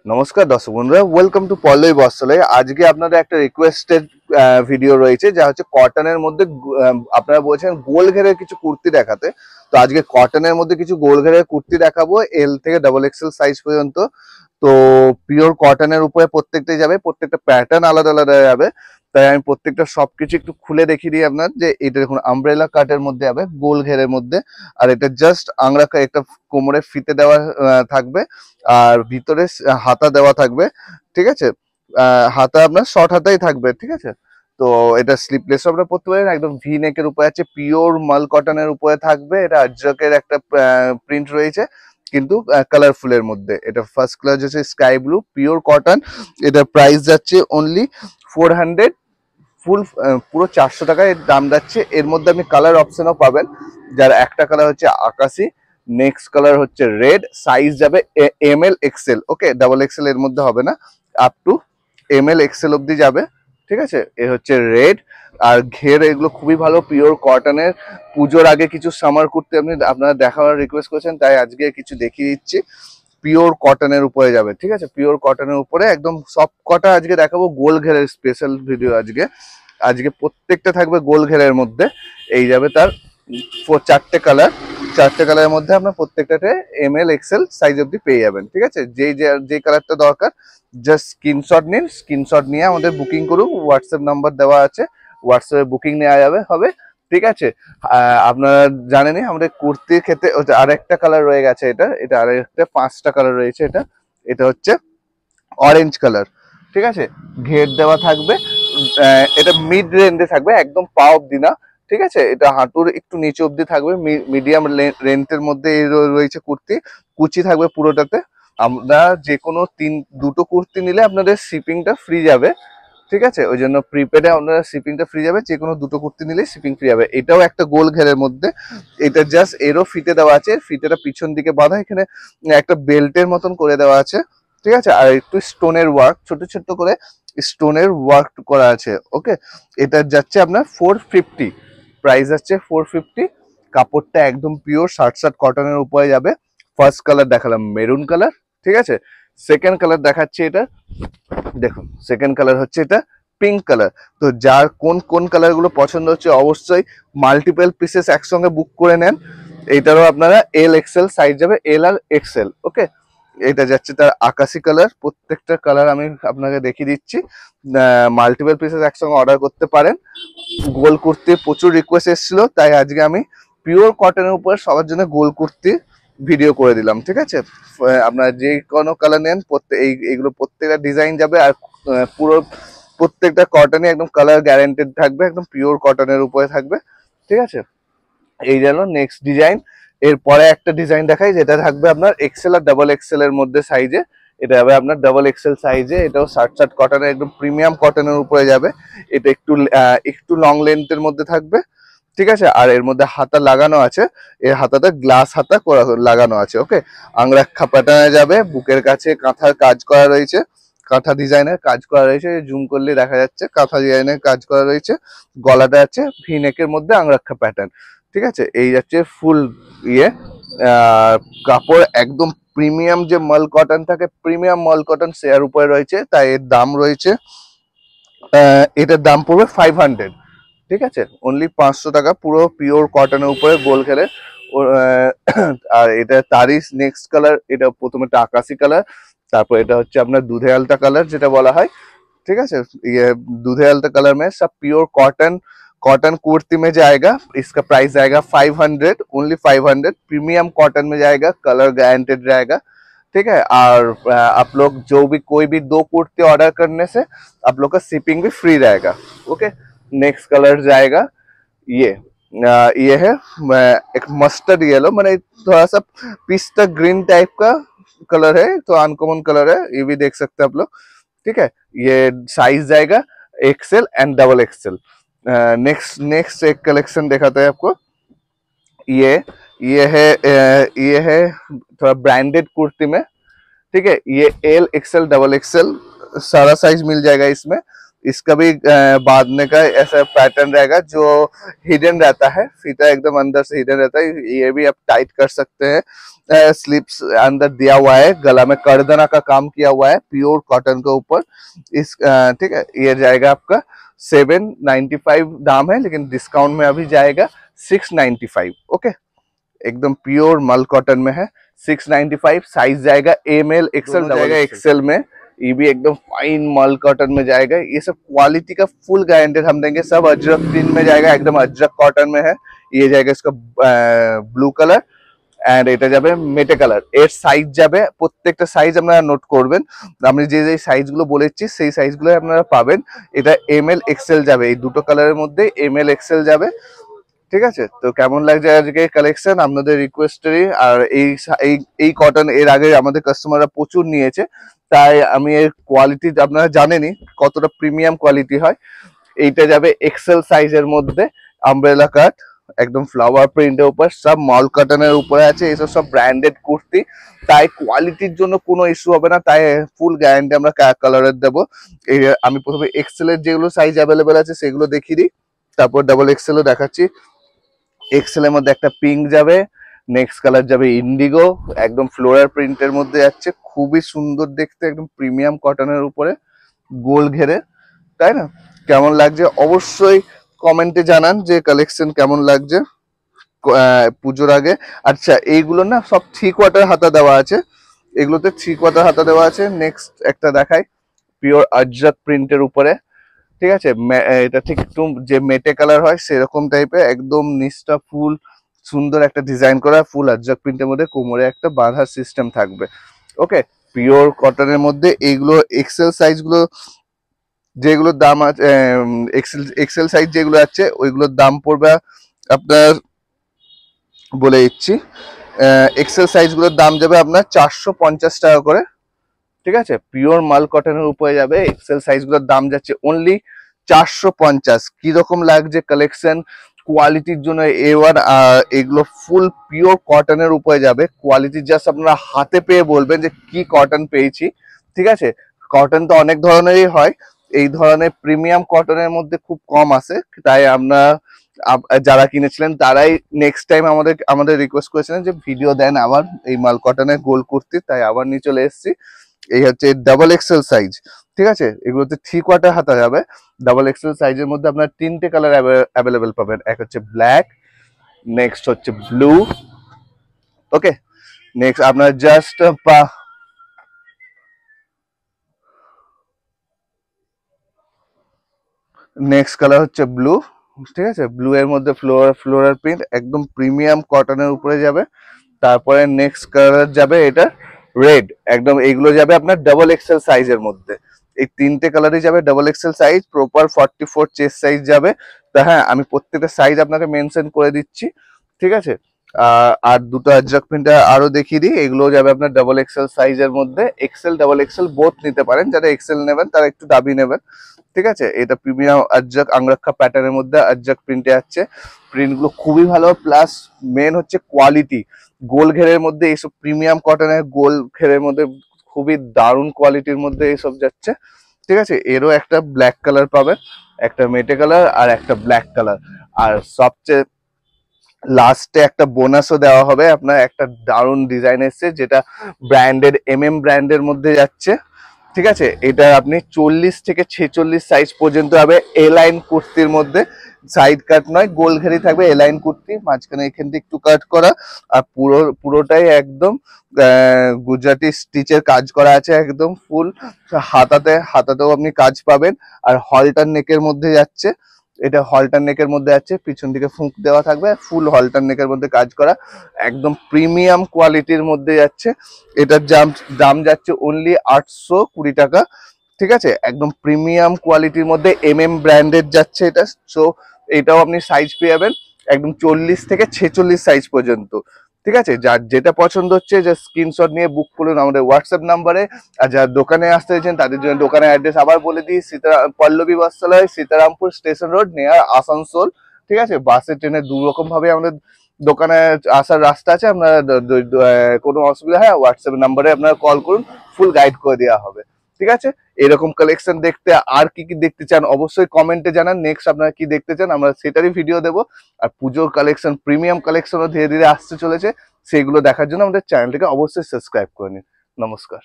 নমস্কার দর্শক বন্ধুরা, ওয়েলকাম টু পল্লবী বস্ত্রালয়। আজকে আপনাদের একটা রিকোয়েস্টেড ভিডিও রয়েছে, যা হচ্ছে কটনের মধ্যে। আপনারা বলছেন গোল ঘেরের কিছু কুর্তি দেখাতে, তো আজকে কটনের মধ্যে কিছু গোল ঘেরের কুর্তি দেখাবো, এল থেকে ডাবল এক্সেল সাইজ পর্যন্ত। তো পিওর কটনের উপরে প্রত্যেকটাই যাবে, প্রত্যেকটা প্যাটার্ন আলাদা আলাদা যাবে। তাই আমি প্রত্যেকটা সবকিছু একটু খুলে দেখিয়ে দিই আপনার, যে এটা দেখুন আমব্রেলা কাটের মধ্যে যাবে, গোল ঘেরের মধ্যে। আর এটা জাস্ট আংরা একটা কোমরে ফিতে দেওয়া থাকবে, আর ভিতরে হাতা দেওয়া থাকবে। ঠিক আছে, হাতা আপনার শর্ট হাতাই থাকবে। ঠিক আছে, তো এটা স্লিপলেস আপনারা পরতে পারেন, একদম ভি নেকের উপরে আছে, পিওর মাল কটনের উপরে থাকবে। এটা আজরকের একটা প্রিন্ট রয়েছে, কিন্তু কালারফুলের মধ্যে। এটা ফার্স্ট কালার হচ্ছে স্কাই ব্লু, পিওর কটন। এটার প্রাইস যাচ্ছে অনলি 400, ফুল পুরো 400 টাকায় এর দাম যাচ্ছে। এর মধ্যে আপনি কালার অপশনও পাবেন, যার একটা কালার হচ্ছে আকাশি, নেক্সট কালার হচ্ছে রেড। সাইজ যাবে M L XL, okay, double XL এর মধ্যে হবে না, up to M L XL অব্দি যাবে। ঠিক আছে, এ হচ্ছে রেড। আর ঘের এগুলো খুবই ভালো, পিওর কটনের। পুজোর আগে কিছু সামার কুর্তি আপনারা দেখার রিকোয়েস্ট করেছেন, তাই আজকে কিছু দেখিয়ে দিচ্ছি। পিওর কটনের উপরে যাবে। ঠিক আছে, পিওর কটনের উপরে একদম সব কটা আজকে দেখাবো। গোল ঘেরের স্পেশাল ভিডিও আজকে। আজকে প্রত্যেকটা থাকবে গোল ঘেরের মধ্যে। এই যাবে তার চারটে কালার, চারটে কালারের মধ্যে আপনার প্রত্যেকটাতে এম এল এক্সেল সাইজ অব্দি পেয়ে যাবেন। ঠিক আছে, যে কালারটা দরকার জাস্ট স্ক্রিনশট নিন, স্ক্রিনশট নিয়ে আমাদের বুকিং করুন। হোয়াটসঅ্যাপ নাম্বার দেওয়া আছে, হোয়াটসঅ্যাপে বুকিং নেওয়া যাবে হবে। ঠিক আছে, আপনারা জানেনই আমাদের কুর্তির ক্ষেত্রে আরেকটা কালার রয়ে গেছে। এটা আরেকটা 5টা কালার রয়েছে। এটা হচ্ছে অরেঞ্জ কালার। ঠিক আছে, ঘের দেওয়া থাকবে। এটা মিড রেঞ্জে থাকবে, একদম পা অব্দি না। ঠিক আছে, এটা হাঁটুর একটু নিচে অব্দি থাকবে, মিডিয়াম রেঞ্জের মধ্যে রয়েছে কুর্তি। কুচি থাকবে পুরোটাতে। আমরা যে কোনো দুটো কুর্তি নিলে আপনাদের শিপিংটা ফ্রি যাবে। ঠিক আছে, ওই জন্য প্রিপেডে আপনারা শিপিংটা ফ্রি যাবে, যে কোনো দুটো কুর্তি নিলে শিপিং ফ্রি যাবে। এটাও একটা গোল ঘেরের মধ্যে। এটা জাস্ট এরও ফিতে দেওয়া আছে, ফিতেটা পিছন দিকে বাঁধা, এখানে একটা বেল্টের মতন করে দেওয়া আছে। ঠিক আছে, আর একটু স্টোনের ওয়ার্ক, ছোট ছোট করে স্টোনের ওয়ার্ক করা আছে। ওকে, এটা যাচ্ছে আপনার 450, প্রাইস যাচ্ছে 450। কাপড়টা একদম পিওর শার্ট কটনের উপরে যাবে। ফার্স্ট কালার দেখালাম মেরুন কালার। ঠিক আছে, সেকেন্ড কালার দেখাচ্ছে এটা, দেখুন সেকেন্ড কালার হচ্ছে এটা পিঙ্ক কালার। তো যার কোন কোন কালার গুলো পছন্দ হচ্ছে অবশ্যই মাল্টিপল পিসেস একসঙ্গে বুক করে নেন। এইটারও আপনারা এল এক্সেল সাইজ যাবে, এল আর এক্সেল। ওকে, এটা যাচ্ছে তার আকাশি কালার। প্রত্যেকটা কালার আমি আপনাকে দেখিয়ে দিচ্ছি। মাল্টিপল পিসেস একসঙ্গে অর্ডার করতে পারেন। গোল কুর্তির প্রচুর রিকোয়েস্ট এসেছিল, তাই আজকে আমি পিওর কটনের উপর সবার জন্য গোল কুর্তি ভিডিও করে দিলাম। ঠিক আছে, আপনারা যে কোনো কালার নেন, এইগুলো প্রত্যেকটা ডিজাইন যাবে। আর পুরো প্রত্যেকটা কটনে একদম কালার গ্যারান্টেড থাকবে, একদম পিওর কটনের উপরে থাকবে। ঠিক আছে, এই গেল নেক্সট ডিজাইন। এরপরে একটা ডিজাইন দেখাই, যেটা থাকবে আপনার এক্সেল আর ডাবল এক্সেল এর মধ্যে সাইজে। এটা যাবে আপনার ডাবল এক্সেল সাইজে। এটাও শার্ট কটনের, একদম প্রিমিয়াম কটনের উপরে যাবে। এটা একটু লং লেন্থের মধ্যে থাকবে। ঠিক আছে, আর এর মধ্যে হাতা লাগানো আছে। এর হাতাটা গ্লাস হাতা লাগানো আছে। ওকে, আংরাক্ষা প্যাটার্নে যাবে, বুকের কাছে কাঁথার কাজ করা রয়েছে, কাঁথা ডিজাইনের কাজ করা রয়েছে। জুম করলে দেখা যাচ্ছে কাঁথা ডিজাইনের কাজ করা রয়েছে। গলাটা আছে ভি নেকের মধ্যে আংরাক্ষা প্যাটার্ন। ঠিক আছে, এই যাচ্ছে ফুল ইয়ে। কাপড় একদম প্রিমিয়াম, যে মাল কটন থাকে, প্রিমিয়াম মাল কটন শেয়ার উপরে রয়েছে, তাই এর দাম রয়েছে, এটার দাম পড়বে 500। ঠিক আছে, অনলি 500 টাকা, পুরো পিওর কটনের উপরে গোল ঘেরে। আর এটা তারই নেক্সট কালার। এটা প্রথমে একটা আকাশি কালার, তারপর এটা হচ্ছে আপনার দুধে আলতা কালার যেটা বলা হয়। ठीक है, ये दूधे हल्का कलर में सब प्योर कॉटन, कॉटन कुर्ती में जाएगा। इसका प्राइस जाएगा 500, ओनली 500। प्रीमियम कॉटन में जाएगा, कलर गारंटेड रहेगा। ठीक है, और आप लोग जो भी कोई भी 2 कुर्ती ऑर्डर करने से आप लोग का शिपिंग भी फ्री रहेगा। ओके, नेक्स्ट कलर जाएगा ये है एक मस्टर्ड येलो, मैंने थोड़ा सा पिस्ता ग्रीन टाइप का कलर है, तो अनकॉमन कलर है, ये भी देख सकते हैं आप लोग। ठीक है, ये साइज जाएगा XL and double XL. Next next एक कलेक्शन दिखाते हैं आपको। ये ये है थोड़ा ब्रांडेड कुर्ती में। ठीक है, ये एल एक्सेल डबल एक्सेल सारा साइज मिल जाएगा इसमें। इसका भी बांधने का ऐसा पैटर्न रहेगा जो हिडन रहता है, फीता एकदम अंदर से हिडन रहता है। ये भी आप टाइट कर सकते हैं। स्लिप्स अंदर दिया हुआ है, गला में करदना का काम किया हुआ है प्योर कॉटन के ऊपर। इस ठीक है, ये जाएगा आपका 795 दाम है, लेकिन डिस्काउंट में अभी जाएगा 695। ओके, एकदम प्योर मल कॉटन में है, 695। साइज जाएगा एमएल एक्सएल जाएगा एक्सएल में। ये भी एकदम फाइन मल कॉटन में जाएगा। ये सब क्वालिटी का फुल गारंटेड हम देंगे। सब अजरक प्रिंट में जाएगा, एकदम अजरक कॉटन में है। ये जाएगा इसका ब्लू कलर এন্ড এটা যাবে মেটে কালার। এর সাইজ যাবে, প্রত্যেকটা সাইজ আপনারা নোট করবেন। আমি যে যে সাইজগুলো বলেছি সেই সাইজগুলো আপনারা পাবেন। এটা এমএল এক্সএল যাবে, এই দুটো কালারের মধ্যে এমএল এক্সএল যাবে। ঠিক আছে, তো কেমন লাগছে আজকে কালেকশন আপনাদের রিকোয়েস্টেরই। আর এই কটন এর আগে আমাদের কাস্টমাররা প্রচুর নিয়েছে, তাই আমি এর কোয়ালিটি আপনারা জানেনই কতটা প্রিমিয়াম কোয়ালিটি হয়। এইটা যাবে এক্সেল সাইজের মধ্যে, আমব্রেলা কাট, একদম ফ্লাওয়ার প্রিন্টের উপর, সব মল কটনের উপরে আছে। এইসব সব ব্র্যান্ডেড কুর্তি, তাই কোয়ালিটির জন্য কোনো ইস্যু হবে না। তাই ফুল গ্যারান্টি আমরা কালারের দেবো। আমি প্রথমে এক্সেল এর যেগুলো সাইজ অ্যাভেলেবেল আছে সেগুলো দেখিয়ে দিই, তারপর ডাবল এক্সেলও দেখাচ্ছি। এক্সেল এর মধ্যে একটা পিঙ্ক যাবে, নেক্সট কালার যাবে ইন্ডিগো, একদম ফ্লোরাল প্রিন্টের মধ্যে যাচ্ছে, খুবই সুন্দর দেখতে, একদম প্রিমিয়াম কটনের উপরে গোল ঘেরে। তাই না, কেমন লাগছে অবশ্যই কমেন্টে জানান যে কালেকশন কেমন লাগছে পুজোর আগে। আচ্ছা, এইগুলো না সব 3 কোয়ার্টার হাতা দেওয়া আছে, এগুলোতে 3 কোয়ার্টার হাতা দেওয়া আছে। নেক্সট একটা দেখাই পিওর আজরক প্রিন্টের উপরে। ঠিক আছে, এটা ঠিক একটু যে মেটে কালার হয় সেরকম টাইপের, একদম নিচটা ফুল সুন্দর একটা ডিজাইন করা ফুল আজরক প্রিন্টের মধ্যে, কোমরে একটা বাঁধার সিস্টেম থাকবে। ওকে, পিওর কটনের মধ্যে এইগুলো এক্সেল সাইজগুলো যেগুলোর দাম আছে, এক্সেল সাইজ যেগুলো আছে ওইগুলোর দাম পড়বে আপনার, বলে দিচ্ছি, এক্সেল সাইজগুলোর দাম যাবে আপনার 450 টাকা করে। ঠিক আছে, পিওর মাল কটনের উপরে যাবে, এক্সেল সাইজগুলোর দাম যাচ্ছে অনলি 450। কিরকম লাগছে কালেকশন কোয়ালিটির জন্য A1। এগুলো ফুল পিওর কটনের উপরে যাবে, কোয়ালিটি জাস্ট আপনারা হাতে পেয়ে বলবেন যে কি কটন পেয়েছি। ঠিক আছে, কটন তো অনেক ধরনেরই হয়, এই ধরনের প্রিমিয়াম কটনের মধ্যে খুব কম আসে, তাই আমরা যারা কিনেছিলেন তারাই নেক্সট টাইম আমাদের রিকোয়েস্ট করেছিলেন যে ভিডিও দেন আবার এই মাল কটনের গোল কুর্তি, তাই আবার নিয়ে চলে এসেছি। এই হচ্ছে ডাবল এক্সেল সাইজ। ঠিক আছে, এগুলোতে 3 কোয়ার্টার হাতা যাবে। ডাবল এক্সেল সাইজের মধ্যে আপনার 3টে কালার অ্যাভেলেবেল পাবেন। এক হচ্ছে ব্ল্যাক, নেক্সট হচ্ছে ব্লু। ওকে, নেক্সট আপনার জাস্ট নেক্সট কালার হচ্ছে ব্লু। ঠিক আছে, ব্লু এর মধ্যে ফ্লোরাল প্রিন্ট, একদম প্রিমিয়াম কটনের উপরে যাবে। তারপরে নেক্সট কালার যাবে এটা রেড, একদম এইগুলো যাবে আপনার ডাবল এক্সেল সাইজের মধ্যে। এই 3টে কালারই যাবে double XL size, proper 44 chest size যাবে। তা হ্যাঁ, আমি প্রত্যেকটা সাইজ আপনাকে মেনশন করে দিচ্ছি। ঠিক আছে, আর দুটো আজরক প্রিন্ট আরো দেখিয়ে দিই, এগুলো যাবে আপনার ডাবল এক্সেল সাইজের মধ্যে। এক্সেল ডাবল এক্সেল বোথ নিতে পারেন, যারা এক্সেল নেবেন তারা একটু দাবি নেবেন। ঠিক আছে, এটা প্রিমিয়াম আজরক আংরক্ষা প্যাটার্নের মধ্যে আজরক প্রিন্টে আছে। প্রিন্টগুলো খুবই ভালো, প্লাস মেন হচ্ছে কোয়ালিটি। গোল ঘেরের মধ্যে এইসব প্রিমিয়াম কটনের গোল ঘেরের মধ্যে খুবই দারুণ কোয়ালিটির মধ্যে এইসব যাচ্ছে। ঠিক আছে, এরও একটা ব্ল্যাক কালার পাবেন, একটা মেটে কালার আর একটা ব্ল্যাক কালার। আর সবচেয়ে লাস্টে একটা বোনাসও দেওয়া হবে আপনার, একটা দারুণ ডিজাইন এসছে যেটা ব্র্যান্ডেড ব্র্যান্ডের মধ্যে যাচ্ছে। ঠিক আছে, এটা আপনি 40 থেকে 46 সাইজ পর্যন্ত হবে। এ লাইন কুর্তির মধ্যে, সাইড কাট নয়, গোল ঘেরি থাকবে, এ লাইন কুর্তি, মাঝখানে এখান থেকে একটু কাট করা, আর পুরোটাই একদম গুজরাটি স্টিচের কাজ করা আছে, একদম ফুল। হাতাতেও আপনি কাজ পাবেন। আর হলটার নেকের মধ্যে যাচ্ছে, এটা হলটার নেকের মধ্যে আছে, পিছন দিকে ফুঁক দেওয়া থাকবে, ফুল হলটার নেকের মধ্যে কাজ করা, একদম প্রিমিয়াম কোয়ালিটির মধ্যে যাচ্ছে। এটার দাম যাচ্ছে অনলি 820 টাকা। ঠিক আছে, একদম প্রিমিয়াম কোয়ালিটির মধ্যে ব্র্যান্ডেড যাচ্ছে এটা। সো এটাও আপনি সাইজ পেয়ে যাবেন একদম 40 থেকে 46 সাইজ পর্যন্ত। ঠিক আছে, যার যেটা পছন্দ হচ্ছে যে স্ক্রিনশট নিয়ে বুক করুন আমাদের হোয়াটসঅ্যাপ নাম্বারে। আর যারা দোকানে আসতে চাইছেন তাদের জন্য দোকানের অ্যাড্রেস আবার বলে দিই, Pallavi Bastralaya, Sitarampur station road, near Asansol. ঠিক আছে, বাসে ট্রেনে দু রকম ভাবে আমাদের দোকানে আসার রাস্তা আছে। আপনার কোনো অসুবিধা হয় হোয়াটসঅ্যাপ নাম্বারে আপনারা কল করুন, ফুল গাইড করে দেওয়া হবে। ঠিক আছে, এরকম কালেকশন দেখতে আর কি কি দেখতে চান অবশ্যই কমেন্টে জানান। নেক্সট আপনারা কি দেখতে চান আমরা সেটারই ভিডিও দেবো। আর পুজোর কালেকশন, প্রিমিয়াম কালেকশনও ধীরে ধীরে আসতে চলেছে, সেইগুলো দেখার জন্য আমাদের চ্যানেলটিকে অবশ্যই সাবস্ক্রাইব করে নিন। নমস্কার।